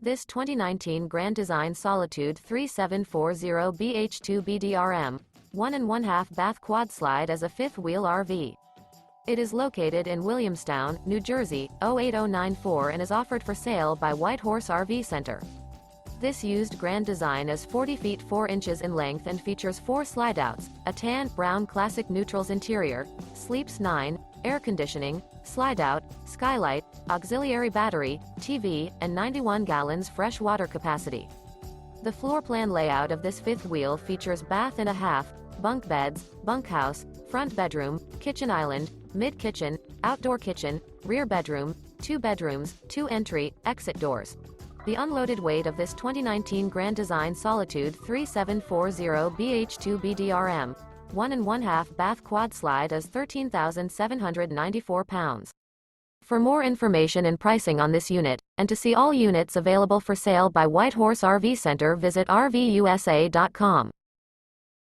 This 2019 Grand Design Solitude 3740BH2BDRM 1.5 bath quad slide is a fifth-wheel RV. It is located in Williamstown, New Jersey, 08094 and is offered for sale by White Horse RV Center. This used Grand Design is 40 feet 4 inches in length and features 4 slideouts, a tan, brown classic neutrals interior, sleeps 9, air conditioning, Slideout, Skylight, auxiliary battery, TV, and 91 gallons fresh water capacity. The floor plan layout of this fifth wheel features bath and a half, bunk beds, bunkhouse, front bedroom, kitchen island, mid-kitchen, outdoor kitchen, rear bedroom, 2 bedrooms, 2 entry, exit doors. The unloaded weight of this 2019 Grand Design Solitude 3740BH2BDRM 1.5 bath quad slide is 13,794 pounds. For more information and pricing on this unit, and to see all units available for sale by White Horse RV Center, visit RVUSA.com.